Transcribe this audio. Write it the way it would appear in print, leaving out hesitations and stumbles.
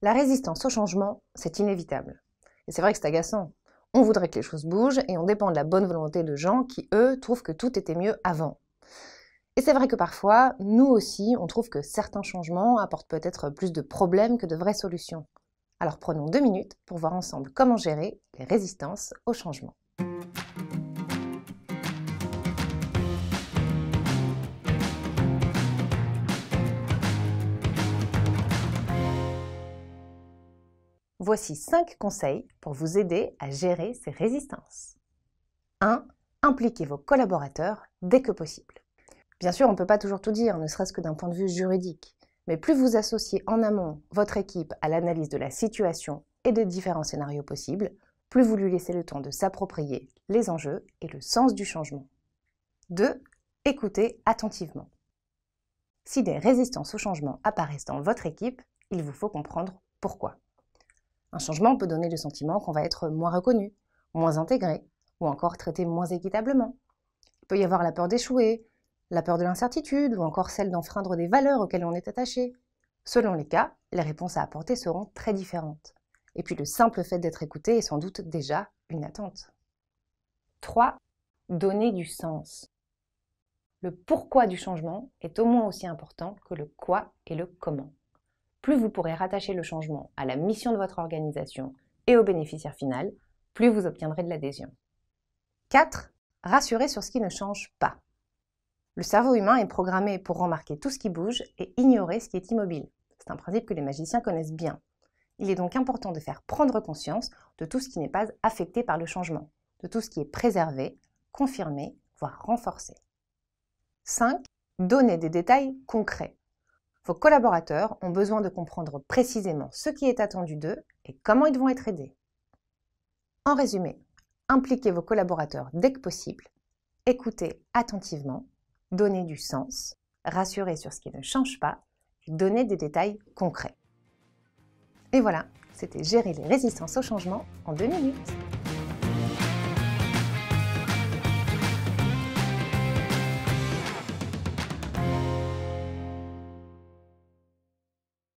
La résistance au changement, c'est inévitable. Et c'est vrai que c'est agaçant. On voudrait que les choses bougent et on dépend de la bonne volonté de gens qui, eux, trouvent que tout était mieux avant. Et c'est vrai que parfois, nous aussi, on trouve que certains changements apportent peut-être plus de problèmes que de vraies solutions. Alors prenons 2 minutes pour voir ensemble comment gérer les résistances au changement. Voici 5 conseils pour vous aider à gérer ces résistances. 1. Impliquez vos collaborateurs dès que possible. Bien sûr, on ne peut pas toujours tout dire, ne serait-ce que d'un point de vue juridique. Mais plus vous associez en amont votre équipe à l'analyse de la situation et de différents scénarios possibles, plus vous lui laissez le temps de s'approprier les enjeux et le sens du changement. 2. Écoutez attentivement. Si des résistances au changement apparaissent dans votre équipe, il vous faut comprendre pourquoi. Un changement peut donner le sentiment qu'on va être moins reconnu, moins intégré, ou encore traité moins équitablement. Il peut y avoir la peur d'échouer, la peur de l'incertitude, ou encore celle d'enfreindre des valeurs auxquelles on est attaché. Selon les cas, les réponses à apporter seront très différentes. Et puis le simple fait d'être écouté est sans doute déjà une attente. 3. Donner du sens. Le pourquoi du changement est au moins aussi important que le quoi et le comment. Plus vous pourrez rattacher le changement à la mission de votre organisation et au bénéficiaire final, plus vous obtiendrez de l'adhésion. 4. Rassurer sur ce qui ne change pas. Le cerveau humain est programmé pour remarquer tout ce qui bouge et ignorer ce qui est immobile. C'est un principe que les magiciens connaissent bien. Il est donc important de faire prendre conscience de tout ce qui n'est pas affecté par le changement, de tout ce qui est préservé, confirmé, voire renforcé. 5. Donner des détails concrets. Vos collaborateurs ont besoin de comprendre précisément ce qui est attendu d'eux et comment ils vont être aidés. En résumé, impliquez vos collaborateurs dès que possible, écoutez attentivement, donnez du sens, rassurez sur ce qui ne change pas et donnez des détails concrets. Et voilà, c'était gérer les résistances au changement en 2 minutes.